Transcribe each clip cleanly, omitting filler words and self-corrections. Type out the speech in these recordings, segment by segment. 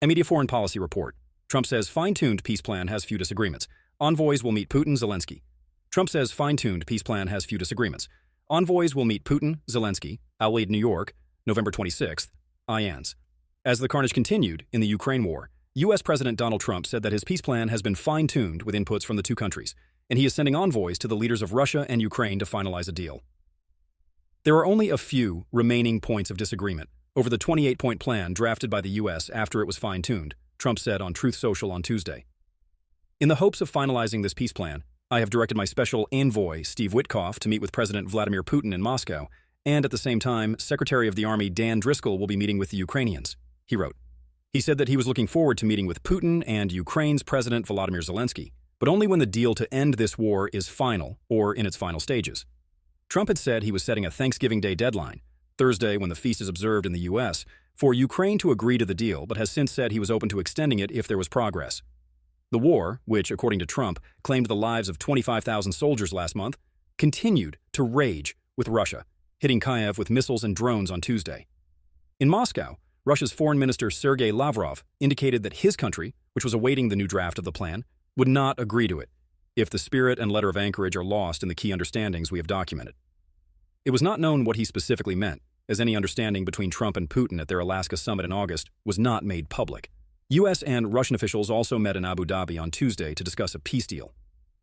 A media foreign policy report. Trump says fine-tuned peace plan has few disagreements. Envoys will meet Putin, Zelensky. Trump says fine-tuned peace plan has few disagreements. Envoys will meet Putin, Zelensky, Alwade, New York, November 26th, IANS. As the carnage continued in the Ukraine war, U.S. President Donald Trump said that his peace plan has been fine-tuned with inputs from the two countries, and he is sending envoys to the leaders of Russia and Ukraine to finalize a deal. There are only a few remaining points of disagreement over the 28-point plan drafted by the U.S. after it was fine-tuned, Trump said on Truth Social on Tuesday. In the hopes of finalizing this peace plan, I have directed my special envoy, Steve Witkoff, to meet with President Vladimir Putin in Moscow, and at the same time, Secretary of the Army Dan Driscoll will be meeting with the Ukrainians, he wrote. He said that he was looking forward to meeting with Putin and Ukraine's President Volodymyr Zelensky, but only when the deal to end this war is final or in its final stages. Trump had said he was setting a Thanksgiving Day deadline, Thursday when the feast is observed in the U.S., for Ukraine to agree to the deal, but has since said he was open to extending it if there was progress. The war, which, according to Trump, claimed the lives of 25,000 soldiers last month, continued to rage with Russia, hitting Kyiv with missiles and drones on Tuesday. In Moscow, Russia's Foreign Minister Sergei Lavrov indicated that his country, which was awaiting the new draft of the plan, would not agree to it if the spirit and letter of anchorage are lost in the key understandings we have documented. It was not known what he specifically meant, as any understanding between Trump and Putin at their Alaska summit in August was not made public. U.S. and Russian officials also met in Abu Dhabi on Tuesday to discuss a peace deal.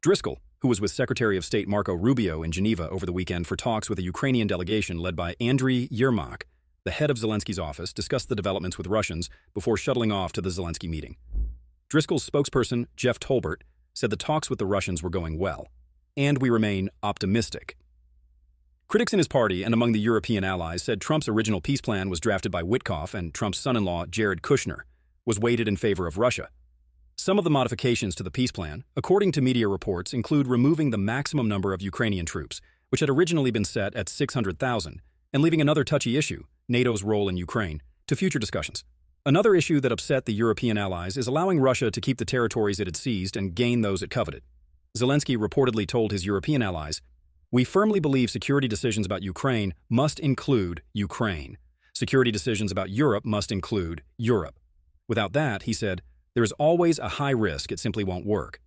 Driscoll, who was with Secretary of State Marco Rubio in Geneva over the weekend for talks with a Ukrainian delegation led by Andriy Yermak, the head of Zelensky's office, discussed the developments with Russians before shuttling off to the Zelensky meeting. Driscoll's spokesperson, Jeff Tolbert, said the talks with the Russians were going well, and we remain optimistic. Critics in his party and among the European allies said Trump's original peace plan was drafted by Witkoff and Trump's son-in-law, Jared Kushner, was weighted in favor of Russia. Some of the modifications to the peace plan, according to media reports, include removing the maximum number of Ukrainian troops, which had originally been set at 600,000, and leaving another touchy issue, NATO's role in Ukraine, to future discussions. Another issue that upset the European allies is allowing Russia to keep the territories it had seized and gain those it coveted. Zelensky reportedly told his European allies, "We firmly believe security decisions about Ukraine must include Ukraine. Security decisions about Europe must include Europe. Without that," he said, "there is always a high risk it simply won't work."